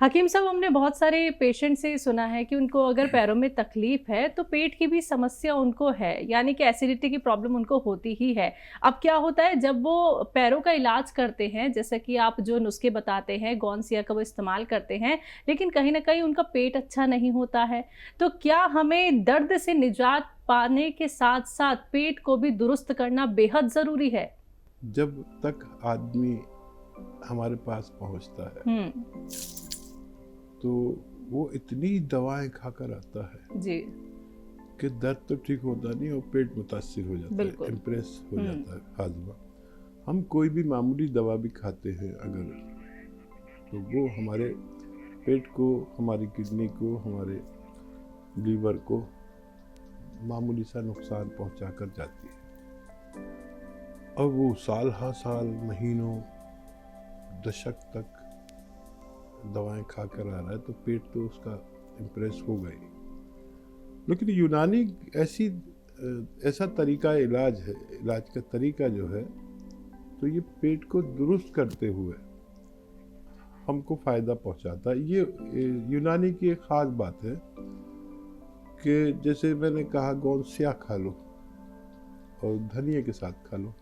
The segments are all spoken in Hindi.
हकीम साहब, हमने बहुत सारे पेशेंट से सुना है कि उनको अगर पैरों में तकलीफ है तो पेट की भी समस्या उनको है, यानी कि एसिडिटी की प्रॉब्लम उनको होती ही है। अब क्या होता है जब वो पैरों का इलाज करते हैं, जैसे कि आप जो नुस्खे बताते हैं गौनसिया का वो इस्तेमाल करते हैं, लेकिन कहीं ना कहीं उनका पेट अच्छा नहीं होता है। तो क्या हमें दर्द से निजात पाने के साथ साथ पेट को भी दुरुस्त करना बेहद जरूरी है? जब तक आदमी हमारे पास पहुंचता है हम्म। तो वो इतनी दवाएं खाकर आता है जी। कि दर्द तो ठीक होता नहीं और पेट मुतासिर हो जाता है, बिल्कुल। इम्प्रेस हो जाता है हाजमा। हम कोई भी मामूली दवा भी खाते हैं अगर, तो वो हमारे पेट को, हमारी किडनी को, हमारे लीवर को मामूली सा नुकसान पहुंचा कर जाती है। और वो साल हर साल, महीनों, दशक तक दवाएं खाकर आ रहा है तो पेट तो उसका इम्प्रेस हो गई। लेकिन यूनानी ऐसा तरीका इलाज है, इलाज का तरीका जो है, तो ये पेट को दुरुस्त करते हुए हमको फ़ायदा पहुंचाता है। ये यूनानी की एक ख़ास बात है कि जैसे मैंने कहा गौनसिया खा लो और धनिया के साथ खा लो,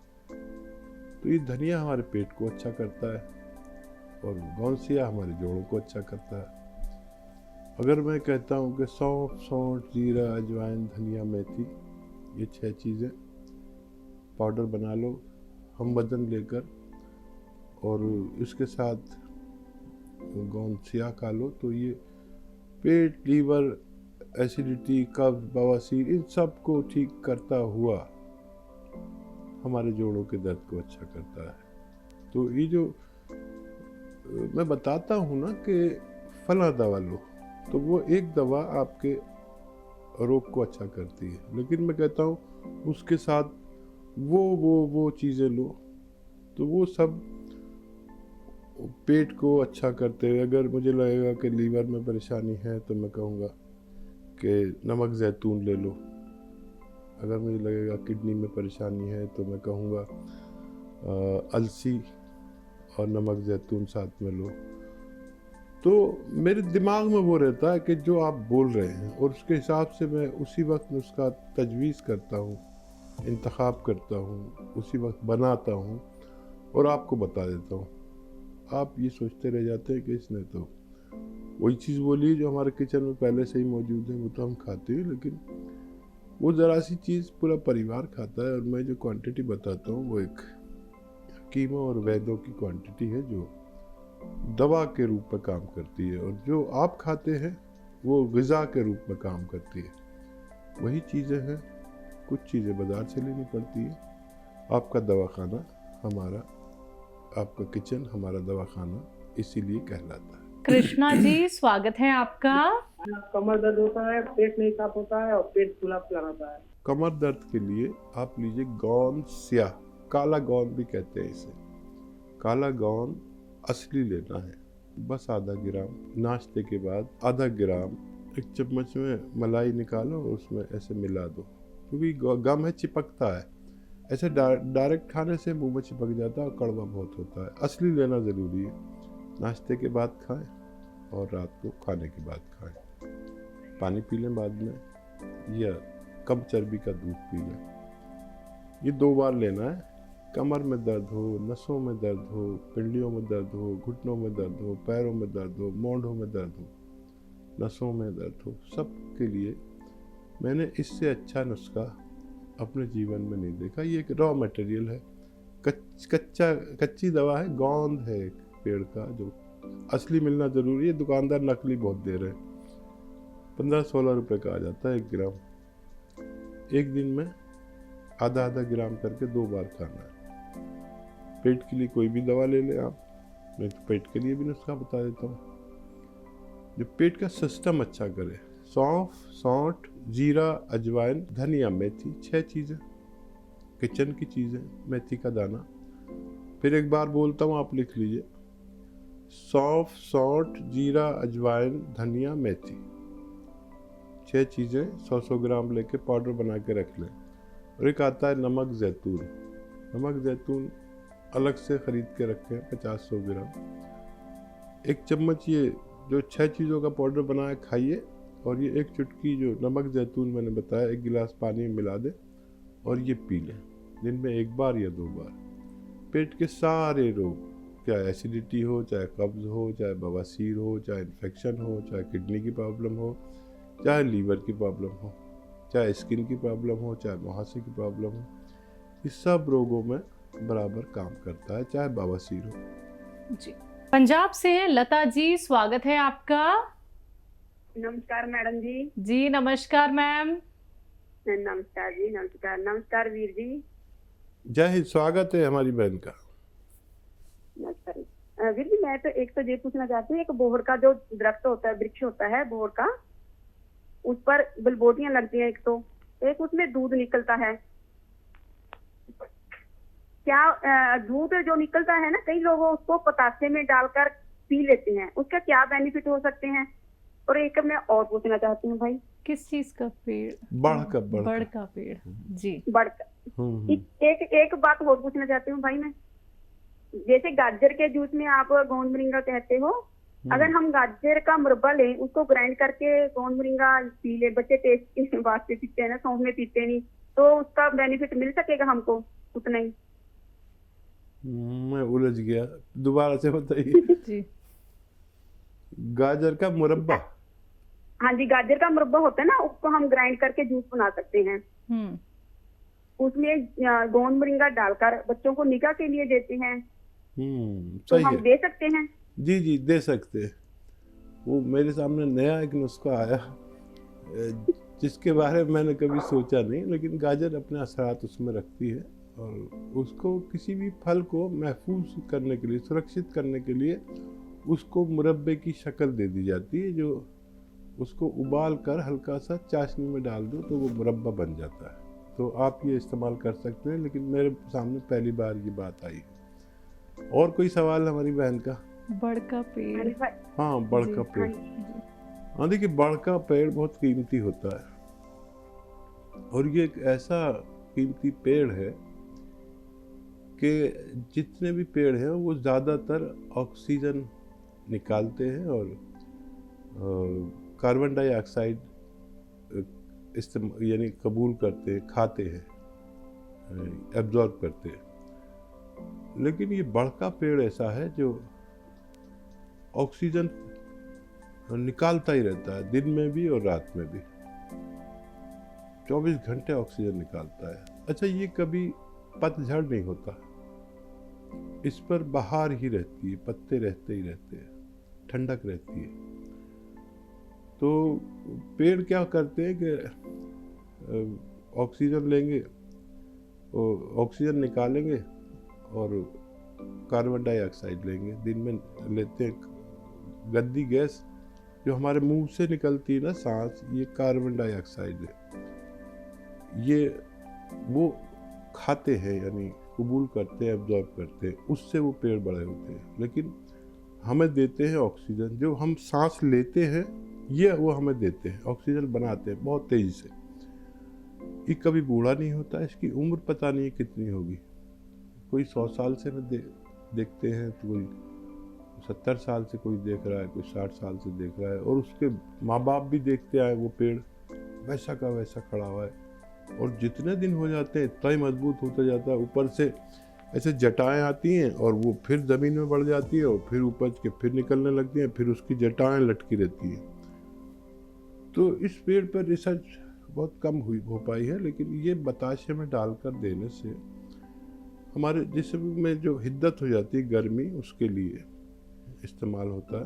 तो ये धनिया हमारे पेट को अच्छा करता है और गौनसिया हमारे जोड़ों को अच्छा करता है। अगर मैं कहता हूँ कि सौंफ, सौंठ, जीरा, अजवाइन, धनिया, मेथी, ये 6 चीज़ें पाउडर बना लो हम वज़न लेकर, और इसके साथ गौनसिया खा लो, तो ये पेट, लीवर, एसिडिटी, कब्ज, बवासीर, इन सब को ठीक करता हुआ हमारे जोड़ों के दर्द को अच्छा करता है। तो ये जो मैं बताता हूँ ना कि फला दवा लो, तो वो एक दवा आपके रोग को अच्छा करती है, लेकिन मैं कहता हूँ उसके साथ वो चीज़ें लो, तो वो सब पेट को अच्छा करते हुए। अगर मुझे लगेगा कि लीवर में परेशानी है तो मैं कहूँगा कि नमक ज़ैतून ले लो। अगर मुझे लगेगा किडनी में परेशानी है तो मैं कहूँगा अलसी और नमक ज़ैतून साथ में लो। तो मेरे दिमाग में वो रहता है कि जो आप बोल रहे हैं, और उसके हिसाब से मैं उसी वक्त उसका तजवीज़ करता हूँ, इंतखाब करता हूँ, उसी वक्त बनाता हूँ और आपको बता देता हूँ। आप ये सोचते रह जाते हैं कि इसने तो वही चीज़ बोली जो हमारे किचन में पहले से ही मौजूद है, वो तो हम खाते हैं, लेकिन वो ज़रा सी चीज़ पूरा परिवार खाता है। और मैं जो क्वांटिटी बताता हूँ वो एक हकीमों और वैद्यों की क्वांटिटी है जो दवा के रूप में काम करती है, और जो आप खाते हैं वो ग़िज़ा के रूप में काम करती है। वही चीज़ें हैं, कुछ चीज़ें बाज़ार से लेनी पड़ती है। आपका दवाखाना हमारा, आपका किचन हमारा दवाखाना इसीलिए कहलाता है। कृष्णा जी, स्वागत है आपका। कमर दर्द होता है, पेट नहीं साफ होता है और पेट फूला फूला रहता है। कमर दर्द के लिए आप लीजिए गौनसिया, काला गौन भी कहते हैं इसे। काला गौन असली लेना है, बस आधा ग्राम। नाश्ते के बाद आधा ग्राम एक चम्मच में मलाई निकालो और उसमें ऐसे मिला दो, क्योंकि गम है, चिपकता है। ऐसे डायरेक्ट खाने से मुंह में चिपक जाता है और कड़वा बहुत होता है। असली लेना ज़रूरी है। नाश्ते के बाद खाएं और रात को खाने के बाद खाएं। पानी पी लें बाद में, या कम चर्बी का दूध पी लें। ये 2 बार लेना है। कमर में दर्द हो, नसों में दर्द हो, पिंडलियों में दर्द हो, घुटनों में दर्द हो, पैरों में दर्द हो, मोंढों में दर्द हो, नसों में दर्द हो, सब के लिए मैंने इससे अच्छा नुस्खा अपने जीवन में नहीं देखा। ये एक रॉ मटेरियल है, कच्ची दवा है, गोंद है एक पेड़ का, जो असली मिलना ज़रूरी है। दुकानदार नकली बहुत दे रहे हैं। 15-16 रुपए का आ जाता है 1 ग्राम। एक दिन में आधा आधा ग्राम करके 2 बार खाना है। पेट के लिए कोई भी दवा ले लें आप, मैं तो पेट के लिए भी नुस्खा बता देता हूँ जो पेट का सिस्टम अच्छा करे। सौंफ, सौंठ, जीरा, अजवाइन, धनिया, मेथी, 6 चीज़ें किचन की चीज़ें। मेथी का दाना, फिर एक बार बोलता हूँ, आप लिख लीजिए। सौंफ, सौंठ, जीरा, अजवाइन, धनिया, मेथी, 6 चीज़ें 100-100 ग्राम लेके पाउडर बना के रख लें। और एक आता है नमक ज़ैतून। नमक ज़ैतून अलग से ख़रीद के रखें 50-100 ग्राम। 1 चम्मच ये जो 6 चीज़ों का पाउडर बनाए खाइए, और ये एक चुटकी जो नमक जैतून मैंने बताया 1 गिलास पानी में मिला दें और ये पी लें दिन में 1 बार या 2 बार। पेट के सारे रोग, चाहे एसिडिटी हो, चाहे कब्ज़ हो, चाहे बवासीर हो, चाहे इन्फेक्शन हो, चाहे किडनी की प्रॉब्लम हो, चाहे लीवर की प्रॉब्लम हो, चाहे स्किन की प्रॉब्लम हो, चाहे मुहासे की प्रॉब्लम हो, इस सब रोगों में बराबर काम करता है, चाहे बवासीर हो। जी, पंजाब से लता जी, स्वागत है आपका। नमस्कार मैडम जी। जी नमस्कार मैम। नमस्कार जी, नमस्कार। नमस्कार वीर जी। जय हिंद, स्वागत है हमारी बहन का। नमस्कार वीर जी, मैं तो एक तो ये पूछना चाहती हूँ, एक बोहर का जो दरख्त होता है, वृक्ष होता है बोहर का, उस पर बलबोटियां लगती हैं, एक उसमें दूध निकलता है। क्या दूध जो निकलता है ना, कई लोग उसको पतासे में डालकर पी लेते हैं, उसका क्या बेनिफिट हो सकते हैं? और एक मैं और पूछना चाहती हूँ भाई। किस चीज का पेड़? बढ़ का पेड़। जी, एक बात और पूछना चाहती हूँ भाई मैं। जैसे गाजर के जूस में आप गोंद मोरिंगा कहते हो, अगर हम गाजर का मुरब्बा लें, उसको ग्राइंड करके गोंद मोरिंगा पी ले, बच्चे टेस्ट के वास्ते पीते हैं ना, सौंफ में पीते नहीं, तो उसका बेनिफिट मिल सकेगा हमको उतना ही? मैं उलझ गया, दोबारा से बताइए। जी, गाजर का मुरब्बा? हाँ जी, गाजर का मुरब्बा होता है ना, उसको हम ग्राइंड करके जूस बना सकते हैं। उसमें गोंद मोरिंगा डालकर बच्चों को निकाह के लिए देते हैं, तो सही हम है। दे सकते हैं? जी जी, दे सकते हैं। वो मेरे सामने नया एक नुस्खा आया जिसके बारे में मैंने कभी सोचा नहीं, लेकिन गाजर अपने असरात उसमें रखती है, और उसको किसी भी फल को महफूज करने के लिए, सुरक्षित करने के लिए उसको मुरब्बे की शक्ल दे दी जाती है, जो उसको उबाल कर हल्का सा चाशनी में डाल दो तो वो मुरब्बा बन जाता है। तो आप ये इस्तेमाल कर सकते हैं, लेकिन मेरे सामने पहली बार ये बात आई है। और कोई सवाल हमारी बहन का? बड़ का पेड़। हाँ, बड़ का पेड़। हाँ देखिए, बड़ का पेड़ बहुत कीमती होता है, और ये एक ऐसा कीमती पेड़ है कि जितने भी पेड़ हैं वो ज़्यादातर ऑक्सीजन निकालते हैं और कार्बन डाइऑक्साइड यानी कबूल करते हैं, खाते हैं, एब्जॉर्ब करते हैं। लेकिन ये बड़ का पेड़ ऐसा है जो ऑक्सीजन निकालता ही रहता है, दिन में भी और रात में भी 24 घंटे ऑक्सीजन निकालता है। अच्छा, ये कभी पतझड़ नहीं होता, इस पर बहार ही रहती है, पत्ते रहते ही रहते हैं, ठंडक रहती है। तो पेड़ क्या करते हैं कि ऑक्सीजन लेंगे, ऑक्सीजन निकालेंगे और कार्बन डाइऑक्साइड लेंगे, दिन में लेते हैं। गंदी गैस जो हमारे मुंह से निकलती है ना, सांस, ये कार्बन डाइऑक्साइड है, ये वो खाते हैं, यानी कबूल करते हैं, एब्जॉर्ब करते हैं, उससे वो पेड़ बड़े होते हैं। लेकिन हमें देते हैं ऑक्सीजन, जो हम सांस लेते हैं ये वो हमें देते हैं, ऑक्सीजन बनाते हैं बहुत तेज़ी से। ये कभी बूढ़ा नहीं होता, इसकी उम्र पता नहीं कितनी होगी, कोई 100 साल से में देखते हैं, तो कोई 70 साल से कोई देख रहा है, कोई 60 साल से देख रहा है, और उसके माँ बाप भी देखते आए, वो पेड़ वैसा का वैसा खड़ा हुआ है, और जितने दिन हो जाते हैं इतना ही मजबूत होता जाता है। ऊपर से ऐसे जटाएं आती हैं और वो फिर ज़मीन में बढ़ जाती है, और फिर उपज के फिर निकलने लगती हैं, फिर उसकी जटाएं लटकी रहती हैं। तो इस पेड़ पर रिसर्च बहुत कम हो पाई है, लेकिन ये बताशे में डालकर देने से हमारे जिस्म में जो हिद्दत हो जाती है, गर्मी, उसके लिए इस्तेमाल होता है।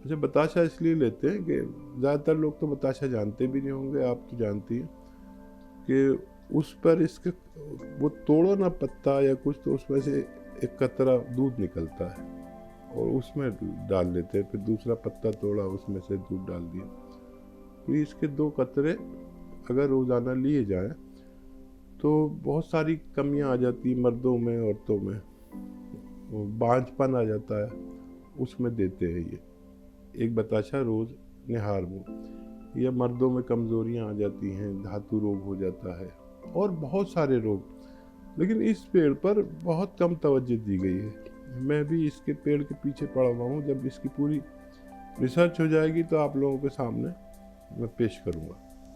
अच्छा, बताशा इसलिए लेते हैं कि ज़्यादातर लोग तो बताशा जानते भी नहीं होंगे, आप तो जानती हैं कि उस पर इसके वो तोड़ो ना पत्ता या कुछ, तो उसमें से एक कतरा दूध निकलता है और उसमें डाल लेते हैं, फिर दूसरा पत्ता तोड़ा, उसमें से दूध डाल दिया। तो इसके 2 कतरे अगर रोज़ाना लिए जाएं तो बहुत सारी कमियां आ जाती हैं मर्दों में, औरतों में, बांझपन आ जाता है, उसमें देते हैं ये एक बताशा रोज़ निहार में। या मर्दों में कमज़ोरियां आ जाती हैं, धातु रोग हो जाता है, और बहुत सारे रोग। लेकिन इस पेड़ पर बहुत कम तवज्जो दी गई है। मैं भी इसके पेड़ के पीछे पड़ा हुआ हूँ। जब इसकी पूरी रिसर्च हो जाएगी तो आप लोगों के सामने मैं पेश करूँगा।